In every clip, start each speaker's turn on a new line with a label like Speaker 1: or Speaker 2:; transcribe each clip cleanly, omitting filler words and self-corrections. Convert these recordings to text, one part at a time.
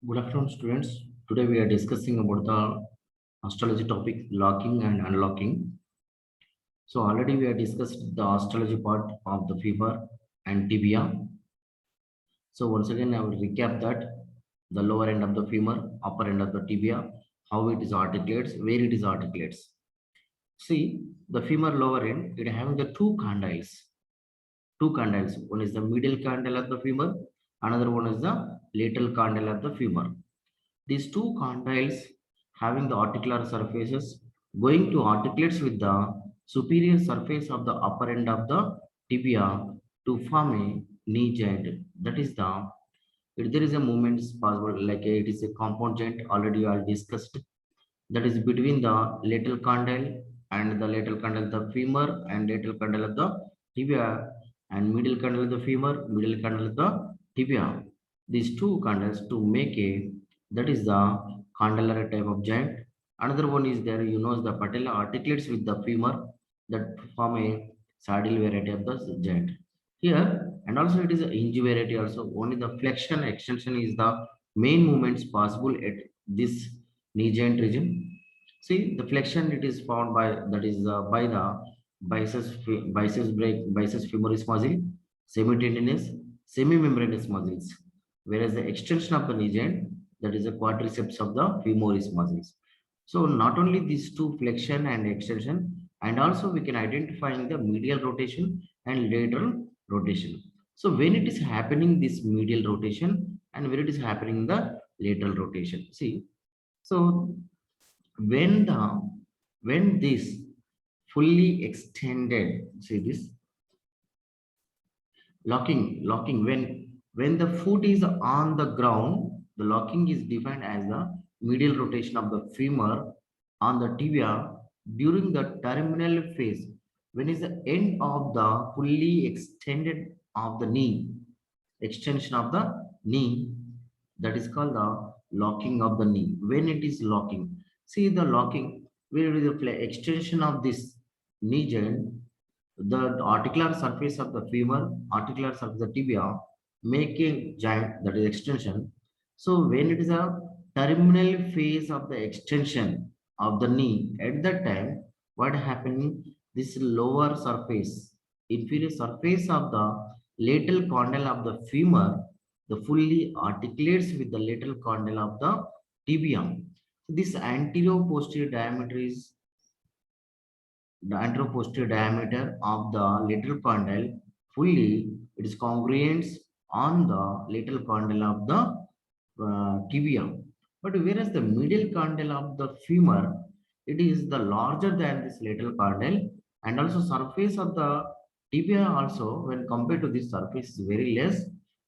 Speaker 1: Good afternoon, students. Today we are discussing about the astrology topic locking and unlocking. So already we have discussed the astrology part of the femur and tibia. So once again, I will recap that the lower end of the femur, upper end of the tibia, how it is articulates, where it is articulates. See, the femur lower end, it having the two condyles. Two condyles. One is the medial condyle of the femur, another one is the lateral condyle of the femur. These two condyles having the articular surfaces going to articulates with the superior surface of the upper end of the tibia to form a knee joint. That is the if there is a movement is possible like it is a compound joint already I discussed that is between the lateral condyle and the lateral condyle of the femur and lateral condyle of the tibia and medial condyle of the femur, medial condyle of the tibia. These two condyles to make a that is the condylar type of joint. Another one is there, you know, the patella articulates with the femur that form a saddle variety of the joint. Here and also it is a hinge variety also. Only the flexion extension is the main movements possible at this knee joint region. See, the flexion it is found by that is by the biceps femoris muscle, semitendinous, semimembranous muscles, whereas the extension of the knee joint that is the quadriceps of the femoris muscles. So not only these two flexion and extension, and also we can identify the medial rotation and lateral rotation. So when it is happening this medial rotation and when it is happening the lateral rotation. See, so when the when this fully extended, see this locking when the foot is on the ground, the locking is defined as the medial rotation of the femur on the tibia during the terminal phase when is the end of the fully extended of the knee, extension of the knee, that is called the locking of the knee. When it is locking, see the locking where is the extension of this knee joint, the articular surface of the femur, articular surface of the tibia, making joint that is extension. So when it is a terminal phase of the extension of the knee, at that time, what happening? This lower surface, inferior surface of the lateral condyle of the femur, the fully articulates with the lateral condyle of the tibia. So this anterior posterior diameter is the anteroposterior diameter of the lateral condyle fully it is congruent on the lateral condyle of the tibia. But whereas the medial condyle of the femur, it is the larger than this lateral condyle and also surface of the tibia also when compared to this surface is very less.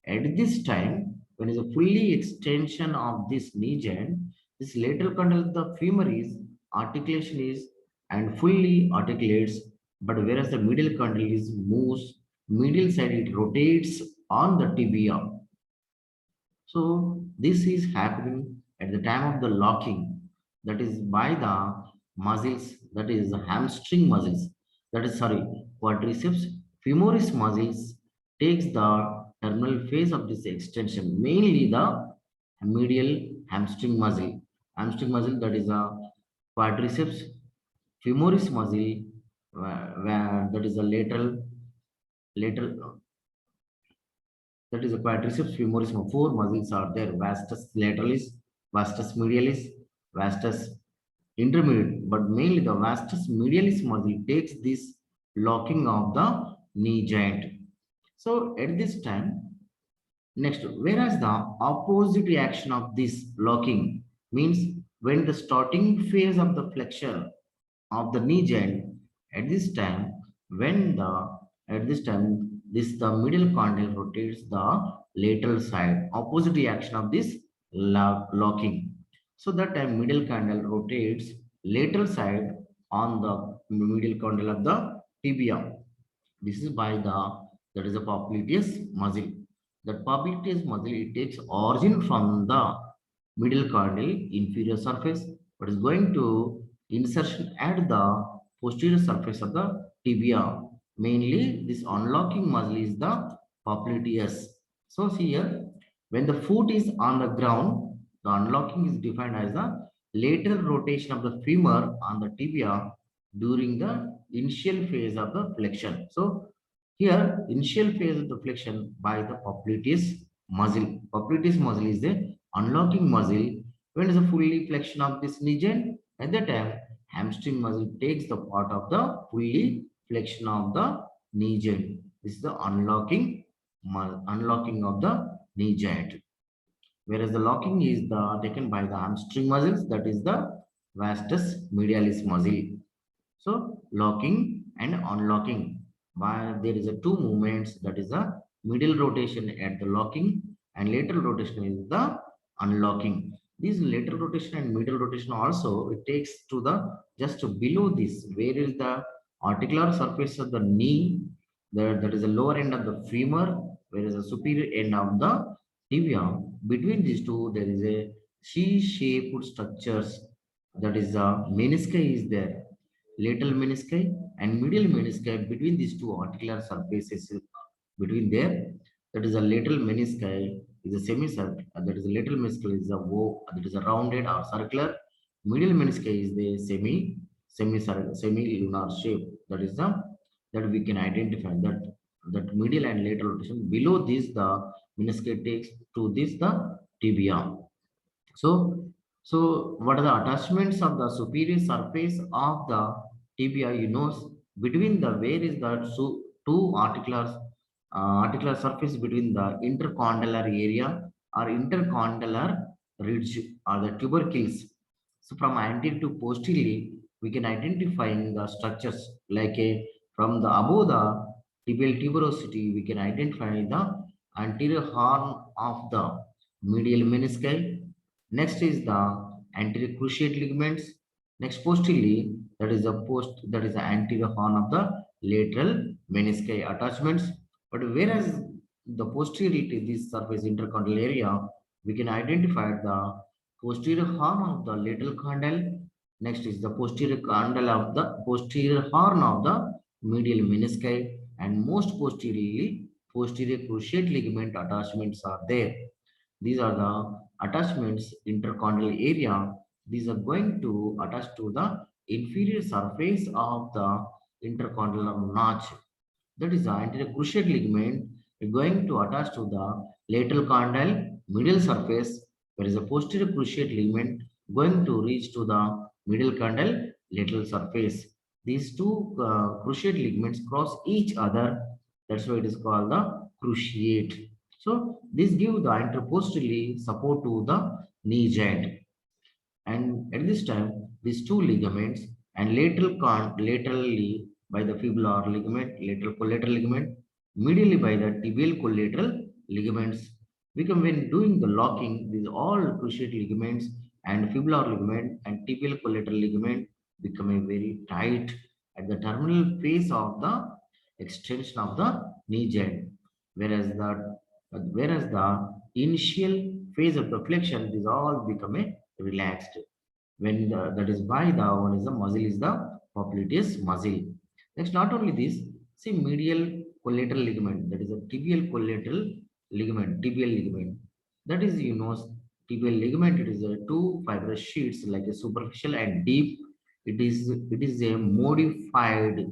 Speaker 1: At this time, when is a fully extension of this knee joint, this lateral condyle of the femur is articulation is and fully articulates, but whereas the medial condyle is moves, medial side it rotates on the tibia. So this is happening at the time of the locking, that is by the muscles, that is the hamstring muscles, that is sorry, quadriceps femoris muscles takes the terminal phase of this extension, mainly the medial hamstring muscle. Hamstring muscle that is a quadriceps femoris muscle, where that is a lateral that is a quadriceps femoris. Four muscles are there: vastus lateralis, vastus medialis, vastus intermediate. But mainly the vastus medialis muscle takes this locking of the knee joint. So at this time, next, whereas the opposite reaction of this locking means when the starting phase of the flexion of the knee joint, at this time, when the at this time this the middle condyle rotates the lateral side, opposite reaction of this locking. So that time middle condyle rotates lateral side on the middle condyle of the tibia. This is by the that is a popliteus muscle. That popliteus muscle it takes origin from the middle condyle inferior surface, but is going to insertion at the posterior surface of the tibia. Mainly, this unlocking muscle is the popliteus. So see here, when the foot is on the ground, The unlocking is defined as the lateral rotation of the femur on the tibia during the initial phase of the flexion. So here, initial phase of the flexion by the popliteus muscle. Popliteus muscle is the unlocking muscle. When is the fully flexion of this knee joint? At the time, hamstring muscle takes the part of the fully flexion of the knee joint. This is the unlocking of the knee joint. Whereas the locking is taken by the hamstring muscles, that is the vastus medialis muscle. So locking and unlocking. By there is a two movements, that is the middle rotation at the locking and lateral rotation is the unlocking. This lateral rotation and middle rotation also it takes to the just below this, where is the articular surface of the knee, that is the lower end of the femur, whereas the superior end of the tibia. Between these two, there is a C-shaped structures, that is the menisci is there, lateral menisci and medial menisci. Between these two articular surfaces, between there, that is a lateral menisci is a semicircle, that is a lateral meniscal is a that is a rounded or circular. Medial menisci is the semi-lunar shape. That is the that we can identify that medial and lateral rotation. Below this, the menisci takes to this the tibia. So, so what are the attachments of the superior surface of the tibia? You know, between the where is the two articular surface between the intercondylar area or intercondylar ridge or the tubercles. So from anterior to posteriorly, we can identify the structures like a from the above the tibial tuberosity, we can identify the anterior horn of the medial menisci. Next is the anterior cruciate ligaments. Next posteriorly, that is the anterior horn of the lateral menisci attachments. But whereas the posteriorly to this surface intercondylar area, we can identify the posterior horn of the lateral condyle. Next is the posterior condyle of the posterior horn of the medial menisci, and most posteriorly, posterior cruciate ligament attachments are there. These are the attachments intercondylar area. These are going to attach to the inferior surface of the intercondylar notch. That is the anterior cruciate ligament is going to attach to the lateral condyle middle surface, whereas the posterior cruciate ligament going to reach to the middle condyle lateral surface. These two cruciate ligaments cross each other. That's why it is called the cruciate. So this gives the anteroposteriorly support to the knee joint. And at this time, these two ligaments and laterally by the fibular ligament, lateral collateral ligament, medially by the tibial collateral ligaments. Become when doing the locking, these all cruciate ligaments and fibular ligament and tibial collateral ligament become a very tight at the terminal phase of the extension of the knee joint, whereas the initial phase of the flexion, these all become a relaxed. When that is why the one is the muscle is the popliteus muscle. Next, not only this, see medial collateral ligament, that is a tibial collateral ligament, tibial ligament. That is, you know, tibial ligament. It is a two fibrous sheets like a superficial and deep. It is a modified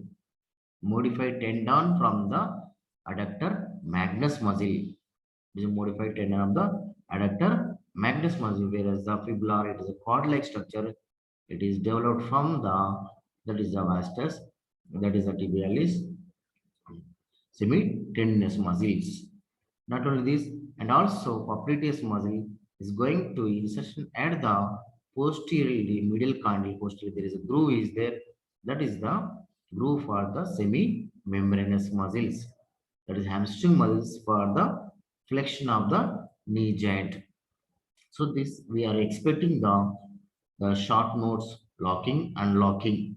Speaker 1: tendon from the adductor magnus muscle. It is a modified tendon of the adductor magnus muscle, whereas the fibular, it is a cord-like structure. It is developed from the, that is the vastus, that is the tibialis semitendinous muscles. Not only this, and also popliteus muscle is going to insertion at the posteriorly middle condyle posterior. There is a groove is there. That is the groove for the semi-membranous muscles. That is hamstring muscles for the flexion of the knee joint. So this we are expecting the short notes locking and locking.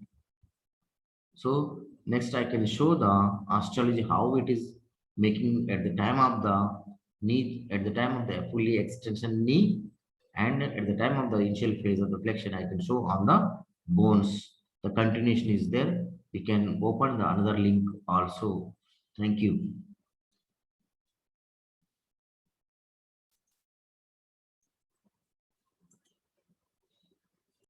Speaker 1: So next I can show the astrology how it is making at the time of the knee, at the time of the fully extension knee, and at the time of the initial phase of the flexion, I can show on the bones. The continuation is there. We can open the another link also. Thank you.